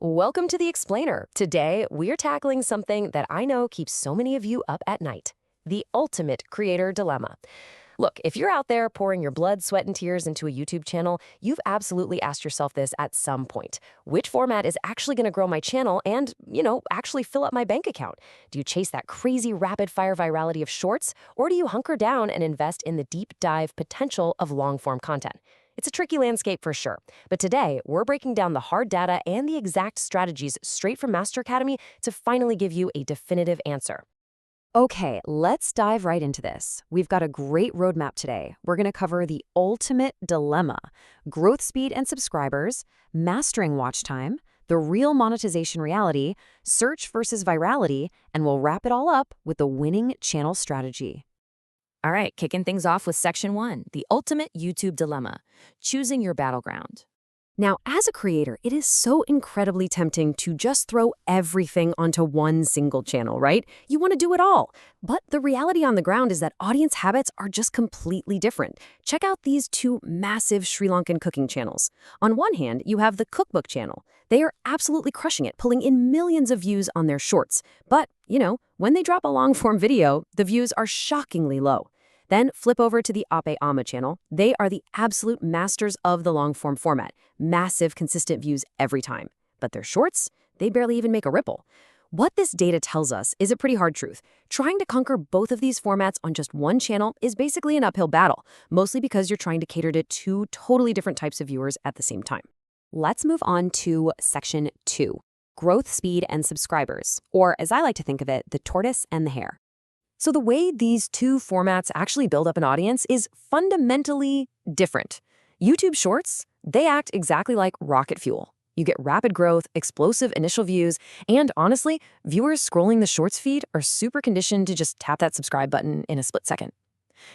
Welcome to the Explainer. Today, we're tackling something that I know keeps so many of you up at night, the ultimate creator dilemma. Look, if you're out there pouring your blood, sweat, and tears into a YouTube channel, you've absolutely asked yourself this at some point. Which format is actually going to grow my channel and, actually fill up my bank account? Do you chase that crazy rapid-fire virality of shorts, or do you hunker down and invest in the deep dive potential of long-form content? It's a tricky landscape for sure, but today we're breaking down the hard data and the exact strategies straight from Master Academy to finally give you a definitive answer. Okay, let's dive right into this. We've got a great roadmap today. We're going to cover the ultimate dilemma, growth speed and subscribers, mastering watch time, the real monetization reality, search versus virality, and we'll wrap it all up with the winning channel strategy. All right, kicking things off with Section 1, the ultimate YouTube dilemma, choosing your battleground. Now, as a creator, it is so incredibly tempting to just throw everything onto one single channel, right? You want to do it all. But the reality on the ground is that audience habits are just completely different. Check out these two massive Sri Lankan cooking channels. On one hand, you have the cookbook channel. They are absolutely crushing it, pulling in millions of views on their shorts. But, when they drop a long-form video, the views are shockingly low. Then flip over to the Ape Ama channel. They are the absolute masters of the long-form format. Massive, consistent views every time. But their shorts, they barely even make a ripple. What this data tells us is a pretty hard truth. Trying to conquer both of these formats on just one channel is basically an uphill battle, mostly because you're trying to cater to two totally different types of viewers at the same time. Let's move on to Section 2, growth speed and subscribers, or as I like to think of it, the tortoise and the hare. So the way these two formats actually build up an audience is fundamentally different. YouTube Shorts, they act exactly like rocket fuel. You get rapid growth, explosive initial views, and honestly, viewers scrolling the Shorts feed are super conditioned to just tap that subscribe button in a split second.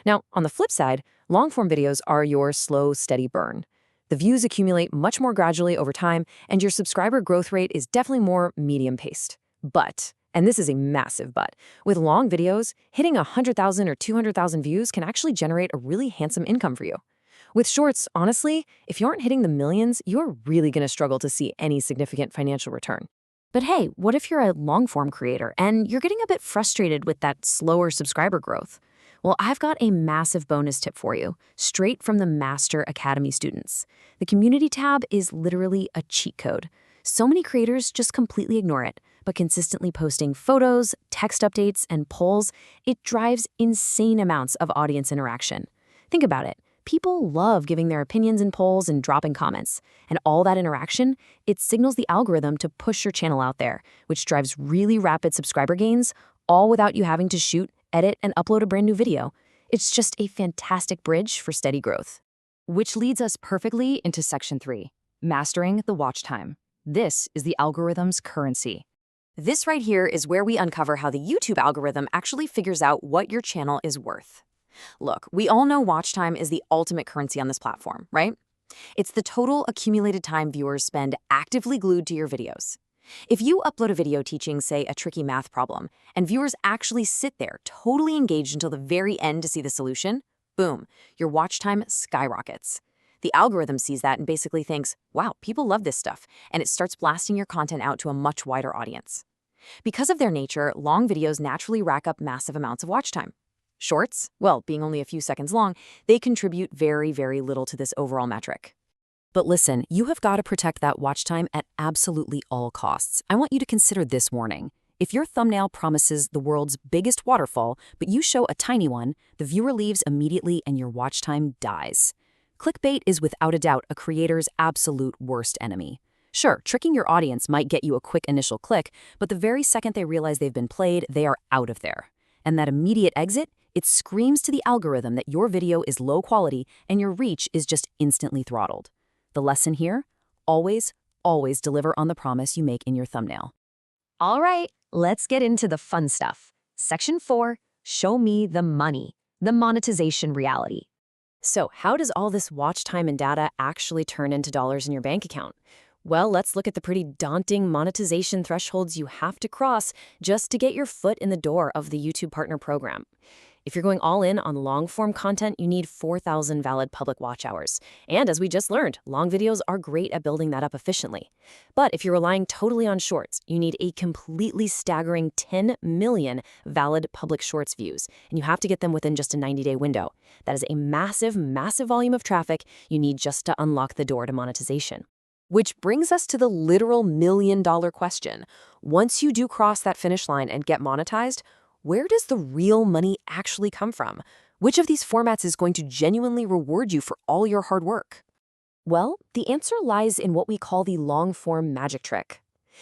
Now, on the flip side, long-form videos are your slow, steady burn. The views accumulate much more gradually over time, and your subscriber growth rate is definitely more medium-paced. But, and this is a massive but, with long videos, hitting 100,000 or 200,000 views can actually generate a really handsome income for you. With shorts, honestly, if you aren't hitting the millions, you're really going to struggle to see any significant financial return. But hey, what if you're a long-form creator and you're getting a bit frustrated with that slower subscriber growth? Well, I've got a massive bonus tip for you, straight from the Master Academy students. The Community tab is literally a cheat code. So many creators just completely ignore it, but consistently posting photos, text updates, and polls, it drives insane amounts of audience interaction. Think about it. People love giving their opinions in polls and dropping comments. And all that interaction, it signals the algorithm to push your channel out there, which drives really rapid subscriber gains, all without you having to shoot, edit, and upload a brand new video. It's just a fantastic bridge for steady growth. Which leads us perfectly into Section 3, mastering the watch time. This is the algorithm's currency. This right here is where we uncover how the YouTube algorithm actually figures out what your channel is worth. Look, we all know watch time is the ultimate currency on this platform, right? It's the total accumulated time viewers spend actively glued to your videos. If you upload a video teaching, say, a tricky math problem, and viewers actually sit there totally engaged until the very end to see the solution, boom, your watch time skyrockets. The algorithm sees that and basically thinks, wow, people love this stuff, and it starts blasting your content out to a much wider audience. Because of their nature, long videos naturally rack up massive amounts of watch time. Shorts, well, being only a few seconds long, they contribute very, very little to this overall metric. But listen, you have got to protect that watch time at absolutely all costs. I want you to consider this warning. If your thumbnail promises the world's biggest waterfall, but you show a tiny one, the viewer leaves immediately and your watch time dies. Clickbait is without a doubt a creator's absolute worst enemy. Sure, tricking your audience might get you a quick initial click, but the very second they realize they've been played, they are out of there. And that immediate exit, it screams to the algorithm that your video is low quality and your reach is just instantly throttled. The lesson here? Always, always deliver on the promise you make in your thumbnail. All right, let's get into the fun stuff. Section 4, show me the money, the monetization reality. So how does all this watch time and data actually turn into dollars in your bank account? Well, let's look at the pretty daunting monetization thresholds you have to cross just to get your foot in the door of the YouTube Partner Program. If you're going all in on long-form content, you need 4,000 valid public watch hours. And as we just learned, long videos are great at building that up efficiently. But if you're relying totally on shorts, you need a completely staggering 10 million valid public shorts views, and you have to get them within just a 90-day window. That is a massive, massive volume of traffic you need just to unlock the door to monetization. Which brings us to the literal million-dollar question. Once you do cross that finish line and get monetized, where does the real money actually come from? Which of these formats is going to genuinely reward you for all your hard work? Well, the answer lies in what we call the long-form magic trick.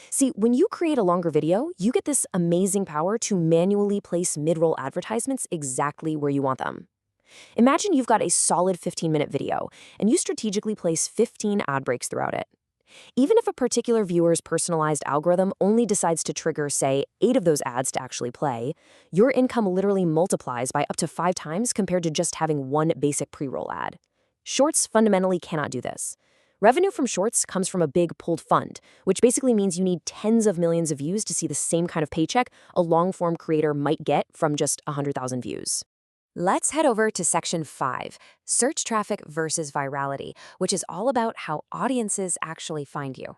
See, when you create a longer video, you get this amazing power to manually place mid-roll advertisements exactly where you want them. Imagine you've got a solid 15-minute video, and you strategically place 15 ad breaks throughout it. Even if a particular viewer's personalized algorithm only decides to trigger, say, 8 of those ads to actually play, your income literally multiplies by up to 5 times compared to just having one basic pre-roll ad. Shorts fundamentally cannot do this. Revenue from shorts comes from a big pooled fund, which basically means you need tens of millions of views to see the same kind of paycheck a long-form creator might get from just 100,000 views. Let's head over to section 5, search traffic versus virality, which is all about how audiences actually find you.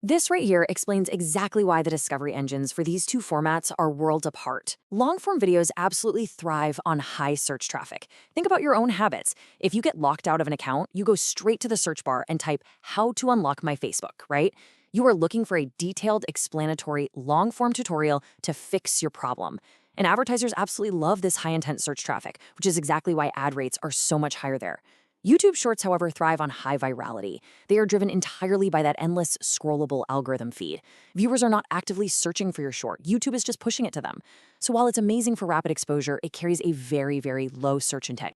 This right here explains exactly why the discovery engines for these two formats are worlds apart. Long-form videos absolutely thrive on high search traffic. Think about your own habits. If you get locked out of an account, you go straight to the search bar and type, "How to unlock my Facebook," right? You are looking for a detailed, explanatory, long-form tutorial to fix your problem. And advertisers absolutely love this high-intent search traffic, which is exactly why ad rates are so much higher there. YouTube Shorts, however, thrive on high virality. They are driven entirely by that endless, scrollable algorithm feed. Viewers are not actively searching for your short. YouTube is just pushing it to them. So while it's amazing for rapid exposure, it carries a very, very low search intent.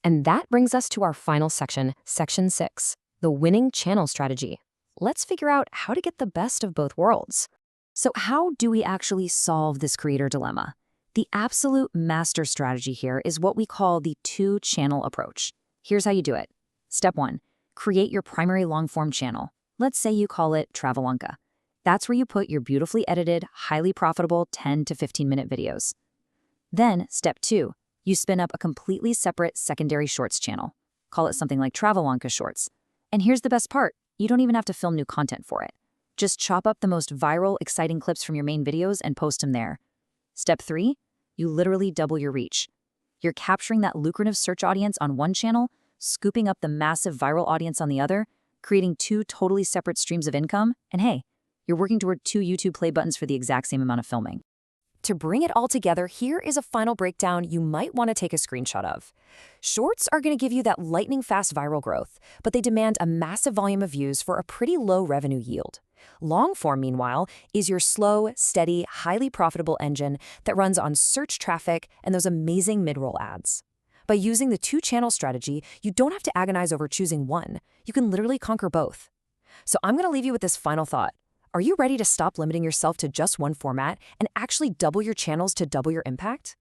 And that brings us to our final section, section 6, the winning channel strategy. Let's figure out how to get the best of both worlds. So how do we actually solve this creator dilemma? The absolute master strategy here is what we call the two-channel approach. Here's how you do it. Step 1, create your primary long-form channel. Let's say you call it Travelunka. That's where you put your beautifully edited, highly profitable 10 to 15-minute videos. Then, step 2, you spin up a completely separate secondary shorts channel. Call it something like Travelunka Shorts. And here's the best part. You don't even have to film new content for it. Just chop up the most viral, exciting clips from your main videos and post them there. Step 3, you literally double your reach. You're capturing that lucrative search audience on one channel, scooping up the massive viral audience on the other, creating 2 totally separate streams of income, and hey, you're working toward 2 YouTube play buttons for the exact same amount of filming. To bring it all together, here is a final breakdown you might want to take a screenshot of. Shorts are going to give you that lightning-fast viral growth, but they demand a massive volume of views for a pretty low revenue yield. Long-form, meanwhile, is your slow, steady, highly profitable engine that runs on search traffic and those amazing mid-roll ads. By using the two-channel strategy, you don't have to agonize over choosing one. You can literally conquer both. So I'm going to leave you with this final thought. Are you ready to stop limiting yourself to just one format and actually double your channels to double your impact?